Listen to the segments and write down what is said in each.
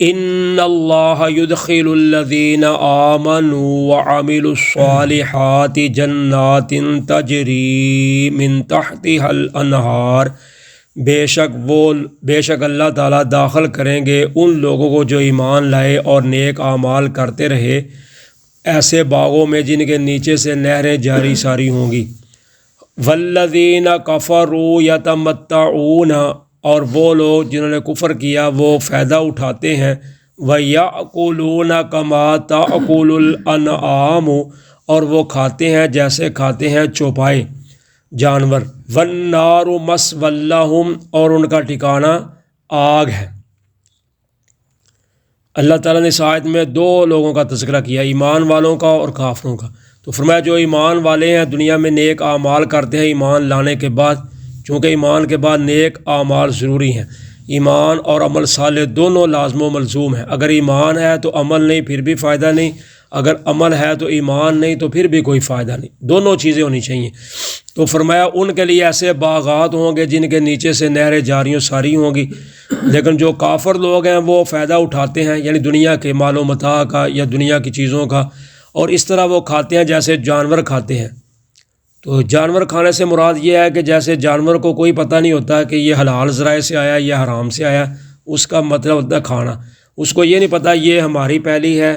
ان اللہ یدخل الذین آمنوا وعملوا الصالحات جنات تجری من تحتها الانہار، بے شک اللہ تعالیٰ داخل کریں گے ان لوگوں کو جو ایمان لائے اور نیک اعمال کرتے رہے، ایسے باغوں میں جن کے نیچے سے نہریں جاری ساری ہوں گی۔ والذین کفروا یتمتعون، اور وہ لوگ جنہوں نے کفر کیا وہ فائدہ اٹھاتے ہیں، وَيَأْكُلُونَ كَمَا تَأْكُلُ الْأَنْعَامُ، اور وہ کھاتے ہیں جیسے کھاتے ہیں چوپائے جانور۔ وَالنَّارُ مَثْوًى لَّهُمْ، اور ان کا ٹھکانہ آگ ہے۔ اللہ تعالیٰ نے اس آیت میں دو لوگوں کا تذکرہ کیا، ایمان والوں کا اور کافروں کا۔ تو فرمایا جو ایمان والے ہیں دنیا میں نیک اعمال کرتے ہیں ایمان لانے کے بعد، چونکہ ایمان کے بعد نیک اعمال ضروری ہیں، ایمان اور عمل صالح دونوں لازم و ملزوم ہیں۔ اگر ایمان ہے تو عمل نہیں، پھر بھی فائدہ نہیں، اگر عمل ہے تو ایمان نہیں تو پھر بھی کوئی فائدہ نہیں، دونوں چیزیں ہونی چاہیے۔ تو فرمایا ان کے لیے ایسے باغات ہوں گے جن کے نیچے سے نہریں جاریوں ساری ہوں گی، لیکن جو کافر لوگ ہیں وہ فائدہ اٹھاتے ہیں، یعنی دنیا کے مال و متاع کا یا دنیا کی چیزوں کا، اور اس طرح وہ کھاتے ہیں جیسے جانور کھاتے ہیں۔ تو جانور کھانے سے مراد یہ ہے کہ جیسے جانور کو کوئی پتہ نہیں ہوتا کہ یہ حلال ذرائع سے آیا یا حرام سے آیا، اس کا مطلب ہوتا ہے کھانا، اس کو یہ نہیں پتہ یہ ہماری پیلی ہے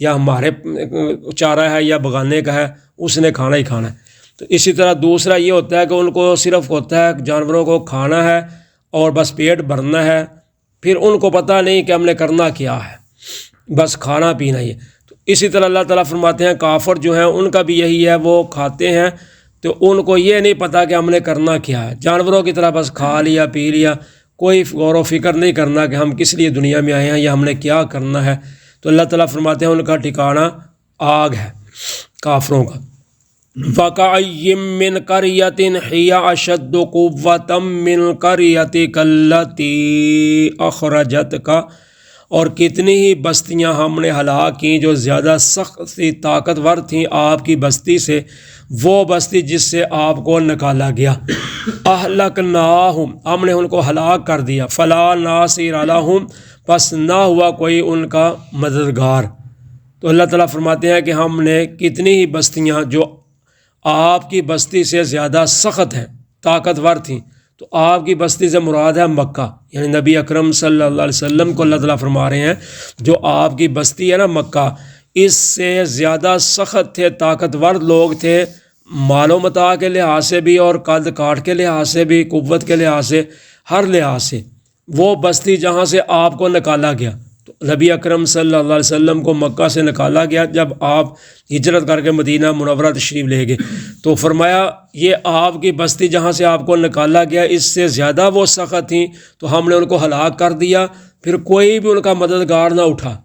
یا ہمارے چارہ ہے یا بغانے کا ہے، اس نے کھانا ہی کھانا ہے۔ تو اسی طرح دوسرا یہ ہوتا ہے کہ ان کو صرف ہوتا ہے جانوروں کو کھانا ہے اور بس پیٹ بھرنا ہے، پھر ان کو پتہ نہیں کہ ہم نے کرنا کیا ہے، بس کھانا پینا ہی ہے۔ تو اسی طرح اللہ تعالیٰ فرماتے ہیں کافر جو ہیں ان کا بھی یہی ہے، وہ کھاتے ہیں تو ان کو یہ نہیں پتہ کہ ہم نے کرنا کیا ہے، جانوروں کی طرح بس کھا لیا پی لیا، کوئی غور و فکر نہیں کرنا کہ ہم کس لیے دنیا میں آئے ہیں یا ہم نے کیا کرنا ہے۔ تو اللہ تعالیٰ فرماتے ہیں ان کا ٹھکانہ آگ ہے کافروں کا۔ وَكَأَيٍّ مِّن قَرْيَةٍ هِيَ أَشَدُّ قُوَّةً مِّن قَرْيَتِكَ الَّتِي أَخْرَجَتْكَ، اور کتنی ہی بستیاں ہم نے ہلاک کیں جو زیادہ سخت سی طاقتور تھیں آپ کی بستی سے، وہ بستی جس سے آپ کو نکالا گیا۔ أَهْلَكْنَاهُمْ، ہم نے ان کو ہلاک کر دیا، فَلَا نَاصِرَ لَهُمْ، پس نہ ہوا کوئی ان کا مددگار۔ تو اللہ تعالیٰ فرماتے ہیں کہ ہم نے کتنی ہی بستیاں جو آپ کی بستی سے زیادہ سخت ہیں، طاقتور تھیں، تو آپ کی بستی سے مراد ہے مکہ، یعنی نبی اکرم صلی اللہ علیہ وسلم کو اللہ تعالیٰ فرما رہے ہیں جو آپ کی بستی ہے نا مکہ، اس سے زیادہ سخت تھے، طاقتور لوگ تھے، مال و متاع کے لحاظ سے بھی اور قد کاٹ کے لحاظ سے بھی، قوت کے لحاظ سے، ہر لحاظ سے، وہ بستی جہاں سے آپ کو نکالا گیا۔ تو نبی اکرم صلی اللہ علیہ وسلم کو مکہ سے نکالا گیا جب آپ ہجرت کر کے مدینہ منورہ تشریف لے گئے، تو فرمایا یہ آپ کی بستی جہاں سے آپ کو نکالا گیا اس سے زیادہ وہ سخت تھیں، تو ہم نے ان کو ہلاک کر دیا، پھر کوئی بھی ان کا مددگار نہ اٹھا،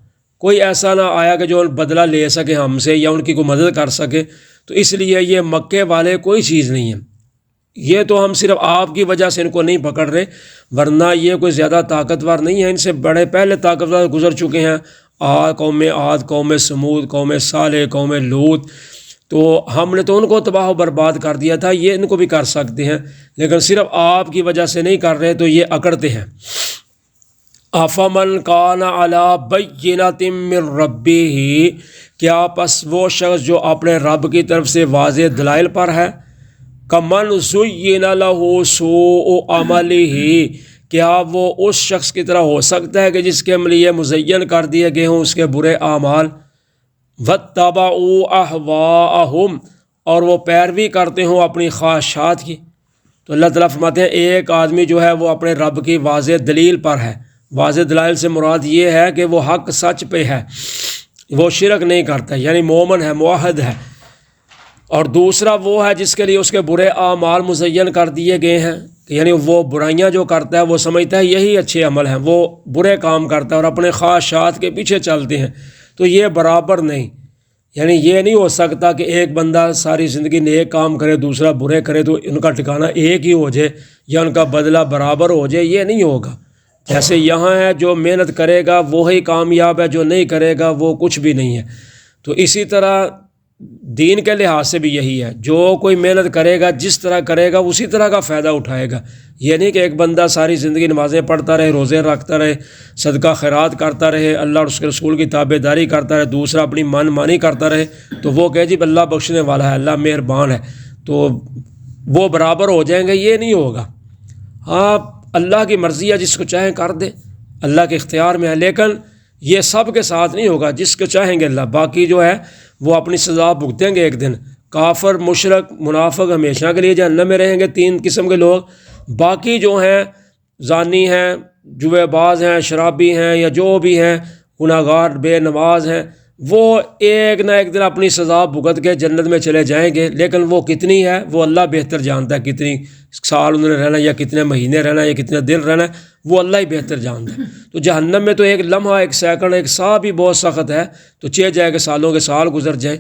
کوئی ایسا نہ آیا کہ جو بدلہ لے سکے ہم سے یا ان کی کوئی مدد کر سکے۔ تو اس لیے یہ مکے والے کوئی چیز نہیں ہیں، یہ تو ہم صرف آپ کی وجہ سے ان کو نہیں پکڑ رہے، ورنہ یہ کوئی زیادہ طاقتور نہیں ہے، ان سے بڑے پہلے طاقتور گزر چکے ہیں، قوم عاد، قوم سمود، قوم صالح، قوم لوط، تو ہم نے تو ان کو تباہ و برباد کر دیا تھا، یہ ان کو بھی کر سکتے ہیں، لیکن صرف آپ کی وجہ سے نہیں کر رہے تو یہ اکڑتے ہیں۔ أَفَمَنْ كَانَ عَلَىٰ بَيِّنَةٍ مِّن رَبِّهِ، کیا پس وہ شخص جو اپنے رب کی طرف سے واضح دلائل پر ہے، کمن زین لہ سوء عملہ، کیا وہ اس شخص کی طرح ہو سکتا ہے کہ جس کے لیے مزین کر دیے گئے ہوں اس کے برے اعمال، واتبعوا اہواءہم، اور وہ پیروی کرتے ہوں اپنی خواہشات کی۔ تو اللہ تعالیٰ فرماتے ہیں ایک آدمی جو ہے وہ اپنے رب کی واضح دلیل پر ہے، واضح دلائل سے مراد یہ ہے کہ وہ حق سچ پہ ہے، وہ شرک نہیں کرتا، یعنی مومن ہے، موحد ہے، اور دوسرا وہ ہے جس کے لیے اس کے برے اعمال مزین کر دیے گئے ہیں، یعنی وہ برائیاں جو کرتا ہے وہ سمجھتا ہے یہی اچھے عمل ہیں، وہ برے کام کرتا ہے اور اپنے خواہشات کے پیچھے چلتے ہیں، تو یہ برابر نہیں، یعنی یہ نہیں ہو سکتا کہ ایک بندہ ساری زندگی نیک کام کرے دوسرا برے کرے تو ان کا ٹھکانہ ایک ہی ہو جائے یا ان کا بدلہ برابر ہو جائے، یہ نہیں ہوگا۔ جیسے یہاں ہے جو محنت کرے گا وہی کامیاب ہے، جو نہیں کرے گا وہ کچھ بھی نہیں ہے۔ تو اسی طرح دین کے لحاظ سے بھی یہی ہے، جو کوئی محنت کرے گا جس طرح کرے گا اسی طرح کا فائدہ اٹھائے گا۔ یہ نہیں کہ ایک بندہ ساری زندگی نمازیں پڑھتا رہے، روزے رکھتا رہے، صدقہ خیرات کرتا رہے، اللہ اور اس کے رسول کی تابع داری کرتا رہے، دوسرا اپنی من مانی کرتا رہے، تو وہ کہے جی اللہ بخشنے والا ہے، اللہ مہربان ہے، تو وہ برابر ہو جائیں گے، یہ نہیں ہوگا۔ ہاں اللہ کی مرضی ہے، جس کو چاہیں کر دے، اللہ کے اختیار میں ہے، لیکن یہ سب کے ساتھ نہیں ہوگا، جس کو چاہیں گے اللہ، باقی جو ہے وہ اپنی سزا بھگتیں گے ایک دن۔ کافر، مشرک، منافق ہمیشہ کے لیے جہنم میں رہیں گے، 3 قسم کے لوگ۔ باقی جو ہیں زانی ہیں، جوئے باز ہیں، شرابی ہیں، یا جو بھی ہیں گناہ گار بے نماز ہیں، وہ ایک نہ ایک دن اپنی سزا بھگت کے جنت میں چلے جائیں گے، لیکن وہ کتنی ہے وہ اللہ بہتر جانتا ہے، کتنی سال انہوں نے رہنا ہے، یا کتنے مہینے رہنا ہے، یا کتنے دن رہنا ہے، وہ اللہ ہی بہتر جانتا ہے۔ تو جہنم میں تو ایک لمحہ، ایک سیکنڈ، ایک سا بھی بہت سخت ہے، تو جائے کہ سالوں کے سال گزر جائیں۔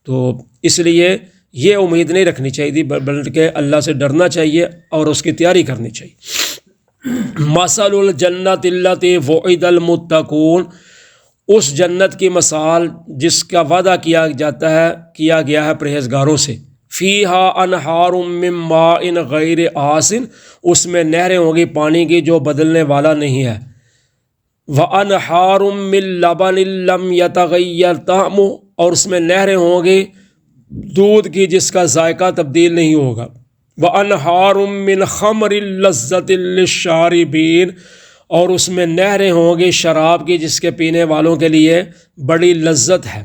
تو اس لیے یہ امید نہیں رکھنی چاہیے، بلکہ اللہ سے ڈرنا چاہیے اور اس کی تیاری کرنی چاہیے۔ مثل الجنت التی وعد المتقون، اس جنت کی مثال جس کا وعدہ کیا گیا ہے پرہیزگاروں سے۔ فیہا انہار من ماء غیر آسن، اس میں نہریں ہوں گی پانی کی جو بدلنے والا نہیں ہے۔ وَأَنْحَارٌ مِّن لَبَنٍ لَّمْ يَتَغَيَّرْ طَعْمُهُ، اور اس میں نہریں ہوں گی دودھ کی جس کا ذائقہ تبدیل نہیں ہوگا۔ وَأَنْحَارٌ مِّنْ خَمْرٍ لَّذَّةٍ لِّلشَّارِبِينَ، اور اس میں نہریں ہوں گی شراب کی جس کے پینے والوں کے لیے بڑی لذت ہے۔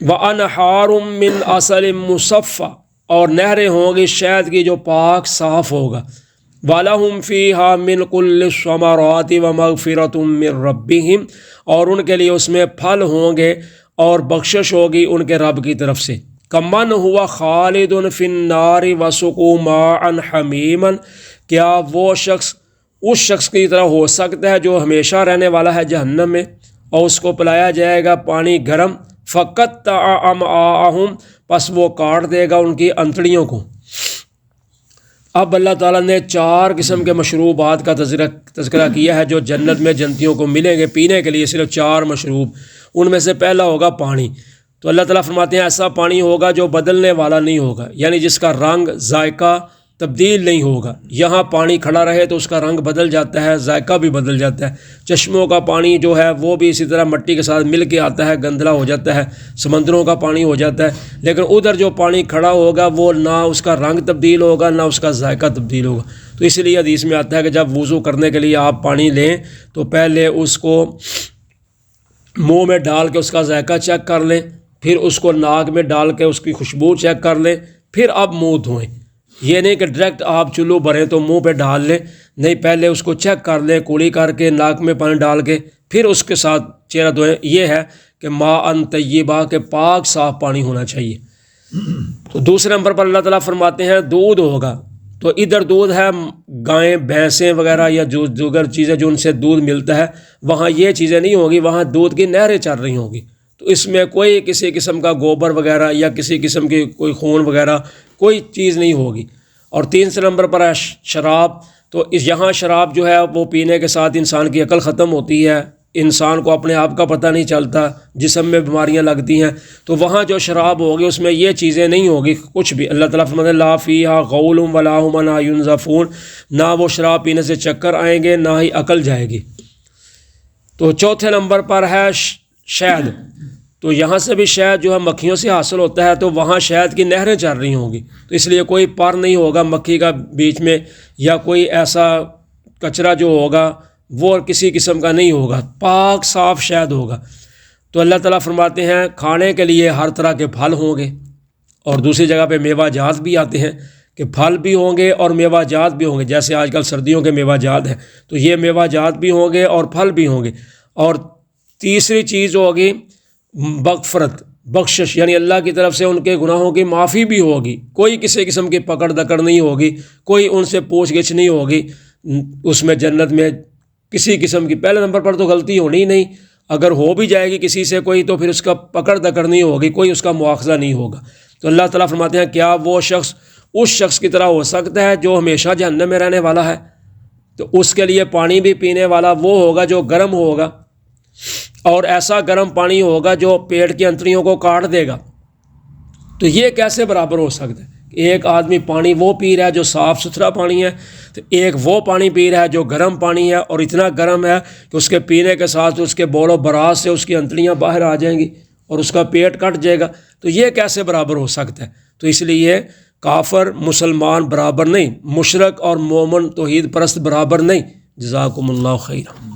وَأَنْحَارٌ مِّنْ عَسَلٍ مُّصَفًّى، اور نہریں ہوں گی شہد کی جو پاک صاف ہوگا۔ وَلَهُمْ فِيهَا مِنْ كُلِّ الثَّمَرَاتِ وَمَغْفِرَةٌ مِّن رَّبِّهِمْ، اور ان کے لیے اس میں پھل ہوں گے اور بخشش ہوگی ان کے رب کی طرف سے۔ کمن ہوا خالد فی النار وسقوا ماء حمیما، کیا وہ شخص اس شخص کی طرح ہو سکتا ہے جو ہمیشہ رہنے والا ہے جہنم میں، اور اس کو پلایا جائے گا پانی گرم۔ فقطع امعاءہم، پس وہ کاٹ دے گا ان کی انتڑیوں کو۔ اب اللہ تعالیٰ نے 4 قسم کے مشروبات کا تذکرہ کیا ہے جو جنت میں جنتیوں کو ملیں گے پینے کے لیے، صرف 4 مشروب۔ ان میں سے پہلا ہوگا پانی۔ تو اللہ تعالیٰ فرماتے ہیں ایسا پانی ہوگا جو بدلنے والا نہیں ہوگا، یعنی جس کا رنگ ذائقہ تبدیل نہیں ہوگا۔ یہاں پانی کھڑا رہے تو اس کا رنگ بدل جاتا ہے، ذائقہ بھی بدل جاتا ہے۔ چشموں کا پانی جو ہے وہ بھی اسی طرح مٹی کے ساتھ مل کے آتا ہے، گندلا ہو جاتا ہے، سمندروں کا پانی ہو جاتا ہے، لیکن ادھر جو پانی کھڑا ہوگا وہ نہ اس کا رنگ تبدیل ہوگا نہ اس کا ذائقہ تبدیل ہوگا۔ تو اس لیے حدیث میں آتا ہے کہ جب وضو کرنے کے لیے آپ پانی لیں تو پہلے اس کو منہ میں ڈال کے اس کا ذائقہ چیک کر لیں، پھر اس کو ناک میں ڈال کے اس کی خوشبو چیک کر لیں، پھر اب منہ دھوئیں۔ یہ نہیں کہ ڈائریکٹ آپ چلو بھریں تو منہ پہ ڈال لیں، نہیں، پہلے اس کو چیک کر لیں، کولی کر کے ناک میں پانی ڈال کے پھر اس کے ساتھ چہرہ دھوئیں۔ یہ ہے کہ ماء طیبہ، کے پاک صاف پانی ہونا چاہیے۔ تو دوسرے نمبر پر اللہ تعالیٰ فرماتے ہیں دودھ ہوگا۔ تو ادھر دودھ ہے گائیں بھینسیں وغیرہ یا جو دیگر چیزیں جو ان سے دودھ ملتا ہے، وہاں یہ چیزیں نہیں ہوگی، وہاں دودھ کی نہریں چل رہی ہوں گی۔ تو اس میں کوئی کسی قسم کا گوبر وغیرہ یا کسی قسم کی کوئی خون وغیرہ کوئی چیز نہیں ہوگی۔ اور تیسرے نمبر پر ہے شراب۔ تو یہاں شراب جو ہے وہ پینے کے ساتھ انسان کی عقل ختم ہوتی ہے، انسان کو اپنے آپ کا پتہ نہیں چلتا، جسم میں بیماریاں لگتی ہیں۔ تو وہاں جو شراب ہوگی اس میں یہ چیزیں نہیں ہوگی کچھ بھی۔ اللہ تعالیٰ فرماتے ہیں لا فیہا غول ولا هم عنہا ینزفون، نہ وہ شراب پینے سے چکر آئیں گے نہ ہی عقل جائے گی۔ تو چوتھے نمبر پر ہے شہد۔ تو یہاں سے بھی شہد جو ہے مکھیوں سے حاصل ہوتا ہے، تو وہاں شہد کی نہریں چل رہی ہوں گی، تو اس لیے کوئی پر نہیں ہوگا مکھی کا بیچ میں، یا کوئی ایسا کچرا جو ہوگا وہ کسی قسم کا نہیں ہوگا، پاک صاف شہد ہوگا۔ تو اللہ تعالیٰ فرماتے ہیں کھانے کے لیے ہر طرح کے پھل ہوں گے، اور دوسری جگہ پہ میوہ جات بھی آتے ہیں کہ پھل بھی ہوں گے اور میوہ جات بھی ہوں گے، جیسے آج کل سردیوں کے میوہ جات ہیں، تو یہ میوہ جات بھی ہوں گے اور پھل بھی ہوں گے۔ اور تیسری چیز ہوگی مغفرت، بخشش، یعنی اللہ کی طرف سے ان کے گناہوں کی معافی بھی ہوگی، کوئی کسی قسم کی پکڑ دکڑ نہیں ہوگی، کوئی ان سے پوچھ گچھ نہیں ہوگی اس میں جنت میں کسی قسم کی۔ پہلے نمبر پر تو غلطی ہونی ہی نہیں، اگر ہو بھی جائے گی کسی سے کوئی تو پھر اس کا پکڑ دکڑ نہیں ہوگی، کوئی اس کا مواخذہ نہیں ہوگا۔ تو اللہ تعالیٰ فرماتے ہیں کیا وہ شخص اس شخص کی طرح ہو سکتا ہے جو ہمیشہ جہنم میں رہنے والا ہے؟ تو اس کے لیے پانی بھی پینے والا وہ ہوگا جو گرم ہوگا، اور ایسا گرم پانی ہوگا جو پیٹ کی انتڑیوں کو کاٹ دے گا۔ تو یہ کیسے برابر ہو سکتا ہے؟ ایک آدمی پانی وہ پی رہا ہے جو صاف ستھرا پانی ہے، تو ایک وہ پانی پی رہا ہے جو گرم پانی ہے، اور اتنا گرم ہے کہ اس کے پینے کے ساتھ اس کے بول و براز سے اس کی انتڑیاں باہر آ جائیں گی اور اس کا پیٹ کٹ جائے گا۔ تو یہ کیسے برابر ہو سکتا ہے؟ تو اس لیے کافر مسلمان برابر نہیں، مشرک اور مومن توحید پرست برابر نہیں۔ جزاکم اللہ خیر۔